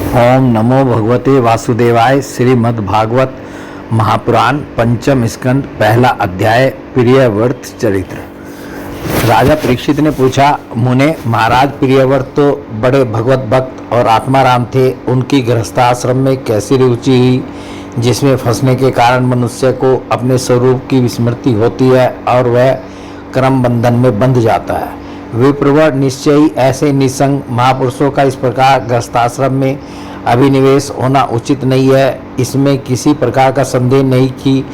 ओम नमो भगवते वासुदेवाय। श्रीमद् भागवत महापुराण पंचम स्कंद पहला अध्याय प्रियव्रत चरित्र। राजा परीक्षित ने पूछा, मुने महाराज प्रियव्रत तो बड़े भगवत भक्त और आत्माराम थे, उनकी गृहस्थाश्रम में कैसी रुचि हुई जिसमें फंसने के कारण मनुष्य को अपने स्वरूप की विस्मृति होती है और वह कर्म बंधन में बंध जाता है। विप्रवर निश्चय ही ऐसे निसंग महापुरुषों का इस प्रकार गृहस्थाश्रम में अभिनिवेश होना उचित नहीं है। इसमें किसी प्रकार का संदेह नहीं कि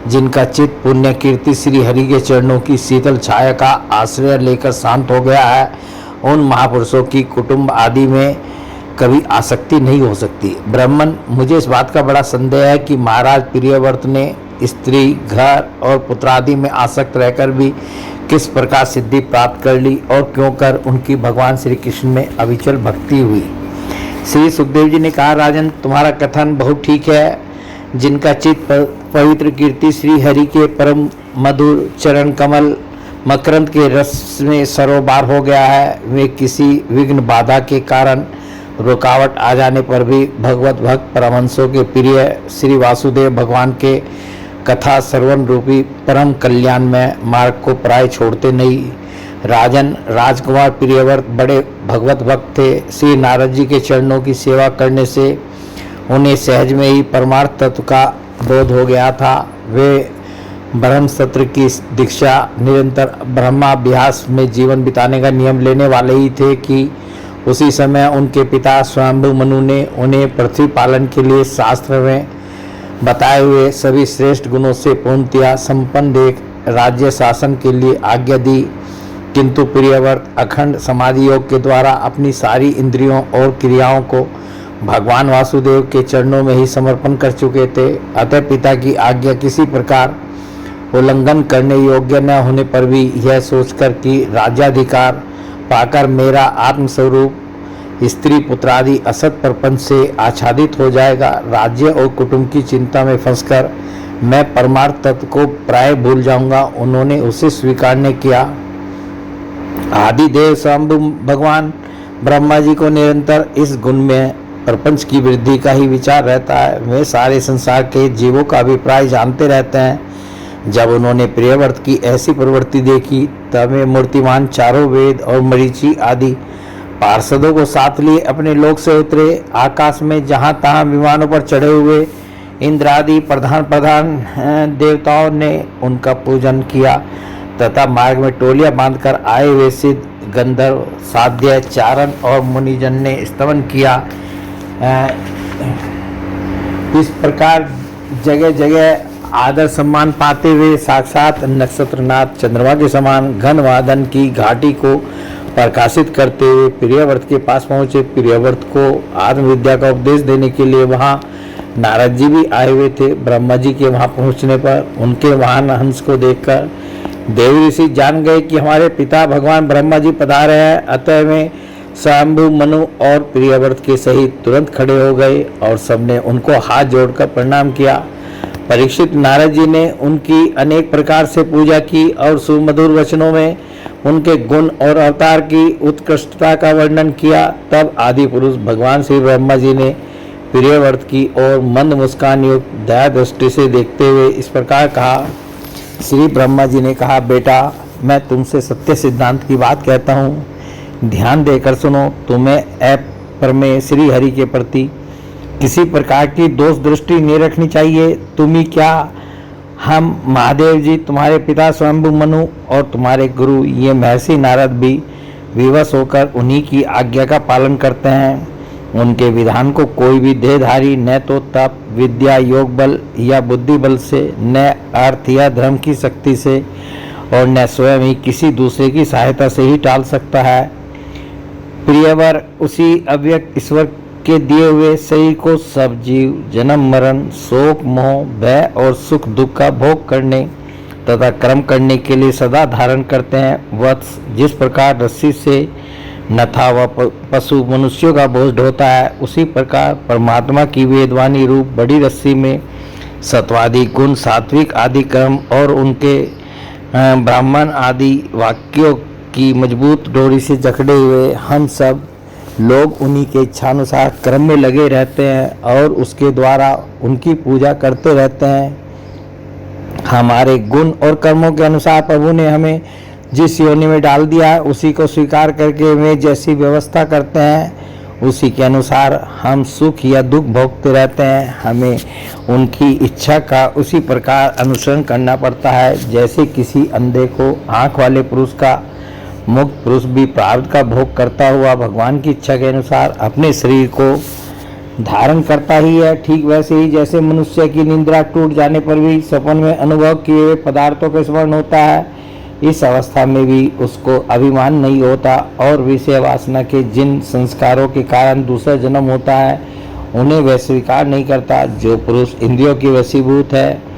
जिनका चित्त पुण्य कीर्ति श्री हरि के चरणों की शीतल छाया का आश्रय लेकर शांत हो गया है, उन महापुरुषों की कुटुंब आदि में कभी आसक्ति नहीं हो सकती। ब्राह्मण, मुझे इस बात का बड़ा संदेह है कि महाराज प्रियव्रत ने स्त्री, घर और पुत्रादि में आसक्त रहकर भी किस प्रकार सिद्धि प्राप्त कर ली और क्यों कर उनकी भगवान श्री कृष्ण में अविचल भक्ति हुई। श्री सुखदेव जी ने कहा, राजन, तुम्हारा कथन बहुत ठीक है। जिनका चित्त पवित्र कीर्ति श्री हरि के परम मधुर चरण कमल मकरंद के रस में सरोबार हो गया है, वे किसी विघ्न बाधा के कारण रुकावट आ जाने पर भी भगवत भक्त परमहंसों के प्रिय श्री वासुदेव भगवान के कथा श्रवण रूपी परम कल्याण में मार्ग को प्राय छोड़ते नहीं। राजन, राजकुमार प्रियव्रत बड़े भगवत भक्त थे। श्री नारद जी के चरणों की सेवा करने से उन्हें सहज में ही परमार्थ तत्व का बोध हो गया था। वे ब्रह्म सत्र की दीक्षा निरंतर ब्रह्माभ्यास में जीवन बिताने का नियम लेने वाले ही थे कि उसी समय उनके पिता स्वयंभु मनु ने उन्हें पृथ्वी पालन के लिए शास्त्र में बताए हुए सभी श्रेष्ठ गुणों से पूर्णतया संपन्न एक राज्य शासन के लिए आज्ञा दी। किंतु प्रियव्रत अखंड समाधि योग के द्वारा अपनी सारी इंद्रियों और क्रियाओं को भगवान वासुदेव के चरणों में ही समर्पण कर चुके थे। अतः पिता की आज्ञा किसी प्रकार उल्लंघन करने योग्य न होने पर भी यह सोचकर कि राज्याधिकार पाकर मेरा आत्मस्वरूप स्त्री पुत्रादि असत प्रपंच से आच्छादित हो जाएगा, राज्य और कुटुंब की चिंता में फंसकर मैं परमार्थ तत्व को प्राय भूल जाऊंगा, उन्होंने उसे स्वीकार किया। आदिदेव स्वयंभु भगवान ब्रह्मा जी को निरंतर इस गुण में प्रपंच की वृद्धि का ही विचार रहता है। वे सारे संसार के जीवों का अभिप्राय जानते रहते हैं। जब उन्होंने प्रियव्रत की ऐसी प्रवृत्ति देखी तब वे मूर्तिमान चारों वेद और मरीचि आदि पार्षदों को साथ लिए अपने लोक से उतरे। आकाश में जहाँ तहाँ विमानों पर चढ़े हुए इंद्र आदि प्रधान देवताओं ने उनका पूजन किया तथा मार्ग में टोलियां बांधकर आए हुए सिद्ध, गंधर्व, साध्य, चारण और मुनिजन ने स्तवन किया। इस प्रकार जगह जगह आदर सम्मान पाते हुए साक्षात नक्षत्रनाथ चंद्रमा के समान घन वादन की घाटी को प्रकाशित करते हुए प्रियव्रत के पास पहुंचे। प्रियव्रत को आत्मविद्या का उपदेश देने के लिए वहां नारद जी भी आए हुए थे। ब्रह्मा जी के वहां पहुंचने पर उनके वाहन हंस को देखकर देव ऋषि जान गए कि हमारे पिता भगवान ब्रह्मा जी पधारे हैं। अतः वे स्वयंभु मनु और प्रियव्रत के सहित तुरंत खड़े हो गए और सबने उनको हाथ जोड़कर प्रणाम किया। परीक्षित, नारद जी ने उनकी अनेक प्रकार से पूजा की और सुमधुर वचनों में उनके गुण और अवतार की उत्कृष्टता का वर्णन किया। तब आदि पुरुष भगवान श्री ब्रह्मा जी ने प्रियव्रत की ओर मंद मुस्कान युक्त दया दृष्टि से देखते हुए इस प्रकार कहा। श्री ब्रह्मा जी ने कहा, बेटा, मैं तुमसे सत्य सिद्धांत की बात कहता हूँ, ध्यान देकर सुनो। तुम्हें अपरमेय श्री हरि के प्रति किसी प्रकार की दोष दृष्टि नहीं रखनी चाहिए। तुम ही क्या, हम महादेव जी, तुम्हारे पिता स्वयंभु मनु और तुम्हारे गुरु ये महर्षि नारद भी विवश होकर उन्हीं की आज्ञा का पालन करते हैं। उनके विधान को कोई भी देहधारी न तो तप, विद्या, योग बल या बुद्धि बल से, न अर्थ या धर्म की शक्ति से और न स्वयं ही किसी दूसरे की सहायता से ही टाल सकता है। प्रियवर उसी अव्यक्त ईश्वर के दिए हुए शरीर को सब जीव जन्म मरण, शोक, मोह, भय और सुख दुख का भोग करने तथा कर्म करने के लिए सदा धारण करते हैं। वत्स, जिस प्रकार रस्सी से नथा व पशु मनुष्यों का बोझ ढोता है, उसी प्रकार परमात्मा की वेदवाणी रूप बड़ी रस्सी में सत्वादि गुण, सात्विक आदि कर्म और उनके ब्राह्मण आदि वाक्यों की मजबूत डोरी से जकड़े हुए हम सब लोग उन्हीं के इच्छानुसार कर्म में लगे रहते हैं और उसके द्वारा उनकी पूजा करते रहते हैं। हमारे गुण और कर्मों के अनुसार प्रभु ने हमें जिस योनि में डाल दिया है उसी को स्वीकार करके वे जैसी व्यवस्था करते हैं उसी के अनुसार हम सुख या दुख भोगते रहते हैं। हमें उनकी इच्छा का उसी प्रकार अनुसरण करना पड़ता है जैसे किसी अंधे को आँख वाले पुरुष का मुक्त पुरुष भी प्रारब्ध का भोग करता हुआ भगवान की इच्छा के अनुसार अपने शरीर को धारण करता ही है। ठीक वैसे ही जैसे मनुष्य की निद्रा टूट जाने पर भी स्वप्न में अनुभव किए हुए पदार्थों का स्मरण होता है, इस अवस्था में भी उसको अभिमान नहीं होता और विषय वासना के जिन संस्कारों के कारण दूसरा जन्म होता है उन्हें वह स्वीकार नहीं करता। जो पुरुष इंद्रियों की वशीभूत है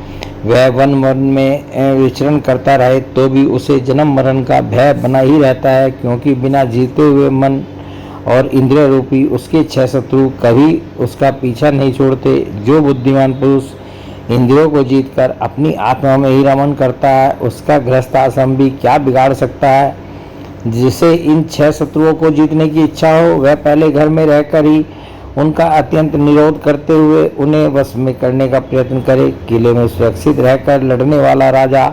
वह वन वन में विचरण करता रहे तो भी उसे जन्म मरण का भय बना ही रहता है, क्योंकि बिना जीते हुए मन और इंद्रिय रूपी उसके 6 शत्रु कभी उसका पीछा नहीं छोड़ते। जो बुद्धिमान पुरुष इंद्रियों को जीतकर अपनी आत्मा में ही रमन करता है उसका गृहस्थ आश्रम भी क्या बिगाड़ सकता है। जिसे इन 6 शत्रुओं को जीतने की इच्छा हो वह पहले घर में रहकर ही उनका अत्यंत निरोध करते हुए उन्हें वश में करने का प्रयत्न करे। किले में सुरक्षित रहकर लड़ने वाला राजा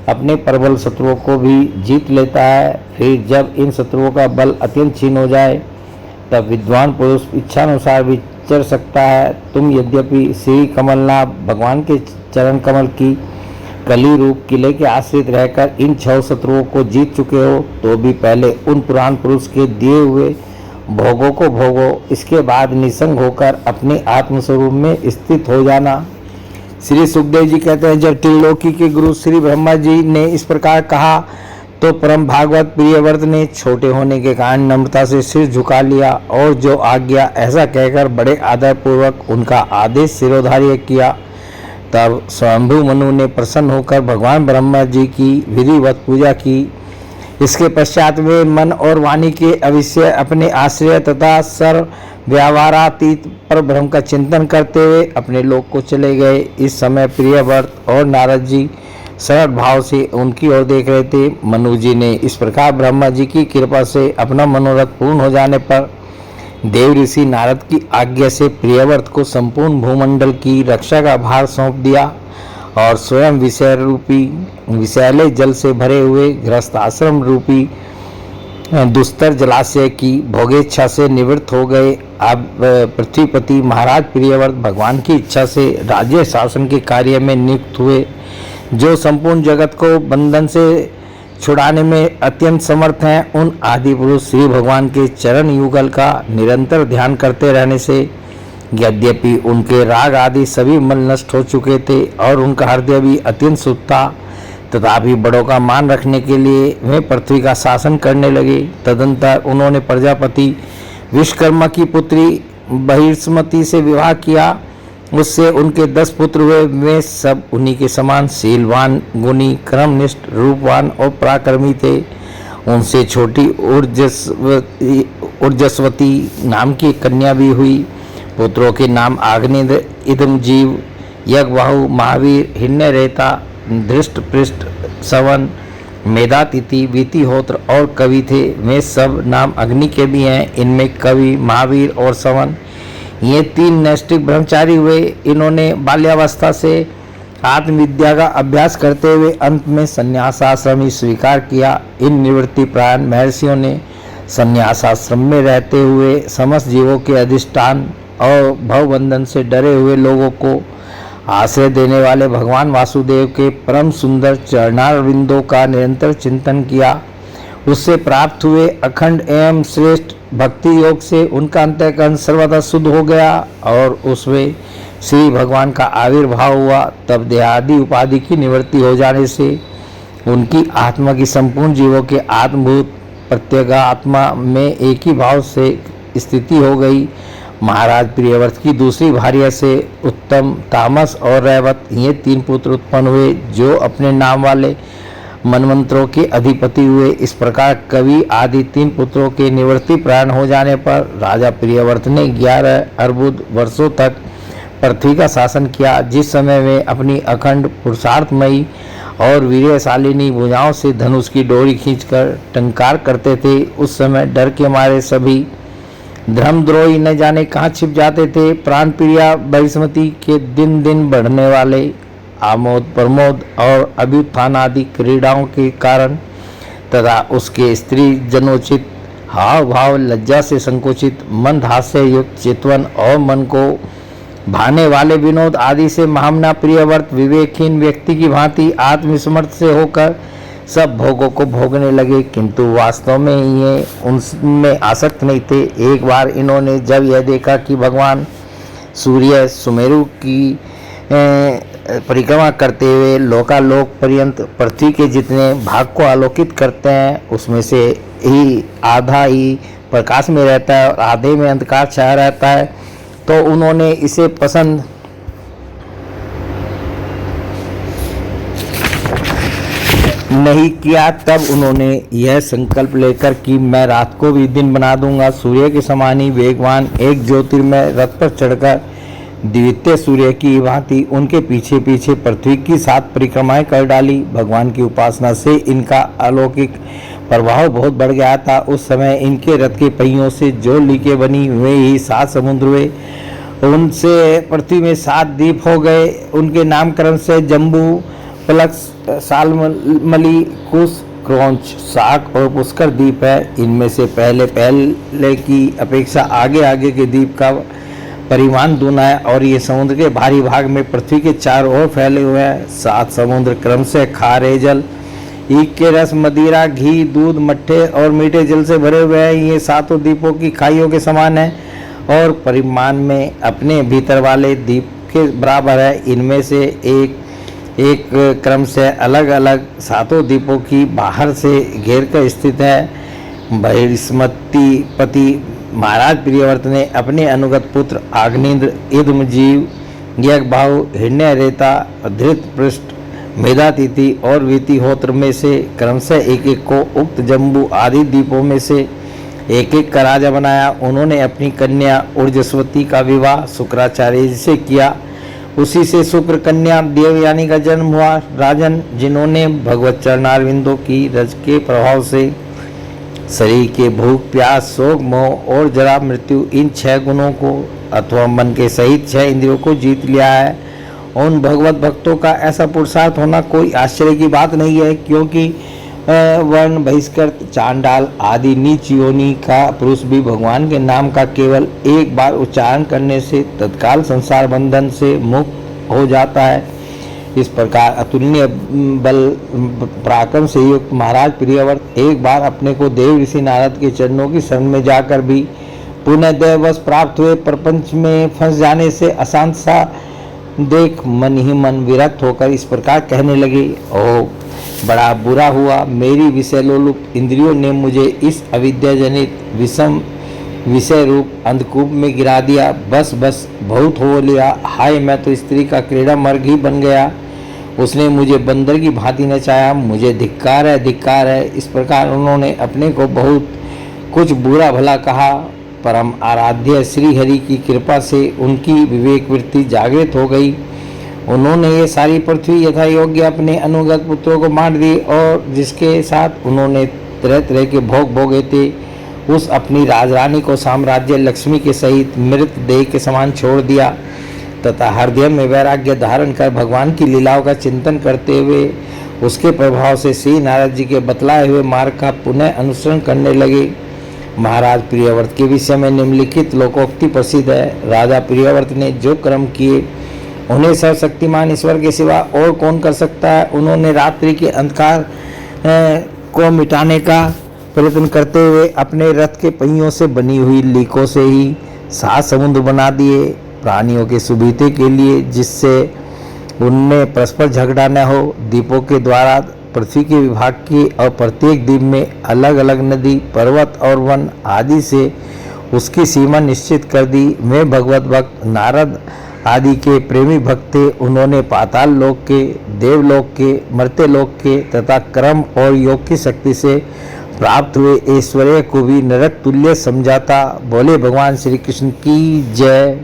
अपने प्रबल शत्रुओं को भी जीत लेता है। फिर जब इन शत्रुओं का बल अत्यंत क्षीण हो जाए तब विद्वान पुरुष इच्छानुसार विचर सकता है। तुम यद्यपि श्री कमलनाथ भगवान के चरण कमल की कली रूप किले के आश्रित रहकर इन 6 शत्रुओं को जीत चुके हो तो भी पहले उन पुराण पुरुष के दिए हुए भोगों को भोगो, इसके बाद निसंग होकर अपने आत्मस्वरूप में स्थित हो जाना। श्री सुखदेव जी कहते हैं, जब त्रिलोकी के गुरु श्री ब्रह्मा जी ने इस प्रकार कहा तो परम भागवत प्रियव्रत ने छोटे होने के कारण नम्रता से सिर झुका लिया और जो आज्ञा ऐसा कहकर बड़े आदर पूर्वक उनका आदेश शिरोधार्य किया। तब स्वयंभू मनु ने प्रसन्न होकर भगवान ब्रह्मा जी की विधिवत पूजा की। इसके पश्चात वे मन और वाणी के अविषय अपने आश्रय तथा सर्व व्यवहारातीत पर ब्रह्म का चिंतन करते हुए अपने लोक को चले गए। इस समय प्रियव्रत और नारद जी सरल भाव से उनकी ओर देख रहे थे। मनु जी ने इस प्रकार ब्रह्मा जी की कृपा से अपना मनोरथ पूर्ण हो जाने पर देव ऋषि नारद की आज्ञा से प्रियव्रत को संपूर्ण भूमंडल की रक्षा का भार सौंप दिया और स्वयं विषैले जल से भरे हुए गृहस्थ आश्रम रूपी दुस्तर जलाशय की भोगेच्छा से निवृत्त हो गए। अब पृथ्वीपति महाराज प्रियव्रत भगवान की इच्छा से राज्य शासन के कार्य में नियुक्त हुए। जो संपूर्ण जगत को बंधन से छुड़ाने में अत्यंत समर्थ हैं, उन आदि पुरुष श्री भगवान के चरण युगल का निरंतर ध्यान करते रहने से यद्यपि उनके राग आदि सभी मल नष्ट हो चुके थे और उनका हृदय भी अत्यंत शुद्ध था, तथापि बड़ों का मान रखने के लिए वे पृथ्वी का शासन करने लगे। तदंतर उन्होंने प्रजापति विश्वकर्मा की पुत्री बहिष्मति से विवाह किया। उससे उनके 10 पुत्र हुए। वे सब उन्हीं के समान शीलवान, गुणी, कर्मनिष्ठ, रूपवान और पराक्रमी थे। उनसे छोटी ऊर्जस्वती नाम की कन्या भी हुई। पुत्रों के नाम आग्नेय, इदमजीव, यज्ञबाहु, महावीर, हिरण्यरेता, धृष्टपृष्ठ, सवन, मेधातिथि, वीतिहोत्र और कवि थे। वे सब नाम अग्नि के भी हैं। इनमें कवि, महावीर और सवन ये 3 नैष्ठिक ब्रह्मचारी हुए। इन्होंने बाल्यावस्था से आत्मविद्या का अभ्यास करते हुए अंत में संन्यासाश्रम ही स्वीकार किया। इन निवृत्ति प्राण महर्षियों ने संन्यासाश्रम में रहते हुए समस्त जीवों के अधिष्ठान और भवबंधन से डरे हुए लोगों को आश्रय देने वाले भगवान वासुदेव के परम सुंदर चरणारविंदों का निरंतर चिंतन किया। उससे प्राप्त हुए अखंड एवं श्रेष्ठ भक्ति योग से उनका अंतःकरण सर्वदा शुद्ध हो गया और उसमें श्री भगवान का आविर्भाव हुआ। तब देहादि उपाधि की निवृत्ति हो जाने से उनकी आत्मा की संपूर्ण जीवों के आत्मभूत प्रत्यगात्मा में एक ही भाव से स्थिति हो गई। महाराज प्रियव्रत की दूसरी भार्या से उत्तम, तामस और रैवत ये 3 पुत्र उत्पन्न हुए जो अपने नाम वाले मनमंत्रों के अधिपति हुए। इस प्रकार कवि आदि 3 पुत्रों के निवृत्ति प्राण हो जाने पर राजा प्रियव्रत ने 11 अर्बुद वर्षों तक पृथ्वी का शासन किया। जिस समय वे अपनी अखंड पुरुषार्थमयी और वीर्यशालिनी भुजाओं से धनुष की डोरी खींचकर टंकार करते थे, उस समय डर के मारे सभी धर्मद्रोही न जाने कहाँ छिप जाते थे। प्राण प्रिया बहिष्मती के दिन दिन बढ़ने वाले आमोद प्रमोद और अभ्युत्थान आदि क्रीड़ाओं के कारण तथा उसके स्त्री जनोचित हाव भाव, लज्जा से संकुचित मंद हास्य युक्त चितवन और मन को भाने वाले विनोद आदि से महामना प्रियव्रत विवेकहीन व्यक्ति की भांति आत्मविस्मृत से होकर सब भोगों को भोगने लगे, किंतु वास्तव में ये उनमें आसक्त नहीं थे। एक बार इन्होंने जब यह देखा कि भगवान सूर्य सुमेरु की परिक्रमा करते हुए लोकालोक पर्यंत पृथ्वी के जितने भाग को आलोकित करते हैं उसमें से ही आधा ही प्रकाश में रहता है और आधे में अंधकार छाया रहता है, तो उन्होंने इसे पसंद नहीं किया। तब उन्होंने यह संकल्प लेकर कि मैं रात को भी दिन बना दूंगा, सूर्य के समान ही वेगवान एक ज्योतिर्मय रथ पर चढ़कर द्वितीय सूर्य की भांति उनके पीछे पीछे पृथ्वी की 7 परिक्रमाएं कर डाली। भगवान की उपासना से इनका अलौकिक प्रभाव बहुत बढ़ गया था। उस समय इनके रथ के पहियों से जो लीकें बनी हुए ही 7 समुद्र हुए, उनसे पृथ्वी में 7 द्वीप हो गए। उनके नामकरण से जम्बू, प्लक्स, सालमली, कुश, क्रौंच, साक और पुष्कर द्वीप है। इनमें से पहले की अपेक्षा आगे आगे के द्वीप का परिमाण दूना है और ये समुद्र के भारी भाग में पृथ्वी के चारों ओर फैले हुए हैं। 7 समुद्र क्रमशः खारे जल, ईख के रस, मदिरा, घी, दूध, मट्ठे और मीठे जल से भरे हुए हैं। ये 7 द्वीपों की खाइयों के समान है और परिमाण में अपने भीतर वाले द्वीप के बराबर है। इनमें से एक क्रम से अलग अलग 7 द्वीपों की बाहर से घेर कर स्थित है। बहिष्मती पति महाराज प्रियव्रत ने अपने अनुगत पुत्र आग्नेन्द्र, इद्मजीव, यज्ञभाव, हिरण्यरेता, धृतपृष्ठ, मेधातिथि और वीतिहोत्र में से क्रमशः एक एक को उक्त जम्बू आदि द्वीपों में से एक एक का राजा बनाया। उन्होंने अपनी कन्या ऊर्जस्वती का विवाह शुक्राचार्य से किया। उसी से शुक्र कन्या देवयानी का जन्म हुआ। राजन, जिन्होंने भगवत चरणारविंदों की रज के प्रभाव से शरीर के भूख, प्यास, शोक, मोह और जरा मृत्यु इन 6 गुणों को अथवा मन के सहित 6 इंद्रियों को जीत लिया है, उन भगवत भक्तों का ऐसा पुरुषार्थ होना कोई आश्चर्य की बात नहीं है, क्योंकि वर्ण बहिष्कृत, चांडाल आदि नीच योनि का पुरुष भी भगवान के नाम का केवल एक बार उच्चारण करने से तत्काल संसार बंधन से मुक्त हो जाता है। इस प्रकार अतुलनीय बल पराक्रम से युक्त महाराज प्रियव्रत एक बार अपने को देव ऋषि नारद के चरणों की शरण में जाकर भी पुनः देववश प्राप्त हुए प्रपंच में फंस जाने से अशांत सा देख मन ही मन विरक्त होकर इस प्रकार कहने लगे, ओ बड़ा बुरा हुआ, मेरी विषयलोलुप इंद्रियों ने मुझे इस अविद्याजनित विषम विषय रूप अंधकूप में गिरा दिया। बस बहुत हो लिया। हाय, मैं तो स्त्री का क्रीड़ा मर्ग ही बन गया। उसने मुझे बंदर की भांति नचाया। मुझे धिक्कार है। इस प्रकार उन्होंने अपने को बहुत कुछ बुरा भला कहा। परम आराध्य श्री हरि की कृपा से उनकी विवेक वृत्ति जागृत हो गई। उन्होंने ये सारी पृथ्वी यथा योग्य अपने अनुगत पुत्रों को बांट दी और जिसके साथ उन्होंने तरह तरह के भोग भोगे थे, उस अपनी राजरानी को साम्राज्य लक्ष्मी के सहित मृत देह के समान छोड़ दिया तथा हृदय में वैराग्य धारण कर भगवान की लीलाओं का चिंतन करते हुए उसके प्रभाव से श्री नारद जी के बतलाए हुए मार्ग का पुनः अनुसरण करने लगे। महाराज प्रियव्रत के विषय में निम्नलिखित लोकोक्ति प्रसिद्ध है। राजा प्रियव्रत ने जो कर्म किए उन्हें सर्वशक्तिमान ईश्वर के सिवा और कौन कर सकता है। उन्होंने रात्रि के अंधकार को मिटाने का प्रयत्न करते हुए अपने रथ के पहियों से बनी हुई लीकों से ही 7 समुद्र बना दिए प्राणियों के सुविधा के लिए, जिससे उनमें परस्पर झगड़ा न हो। द्वीपों के द्वारा पृथ्वी के विभाग की और प्रत्येक द्वीप में अलग अलग नदी, पर्वत और वन आदि से उसकी सीमा निश्चित कर दी। वे भगवत भक्त नारद आदि के प्रेमी भक्त थे। उन्होंने पाताल लोक के, देवलोक के, मर्त्य लोक के तथा कर्म और योग की शक्ति से प्राप्त हुए ऐश्वर्य को भी नरक तुल्य समझाता। बोले भगवान श्री कृष्ण की जय।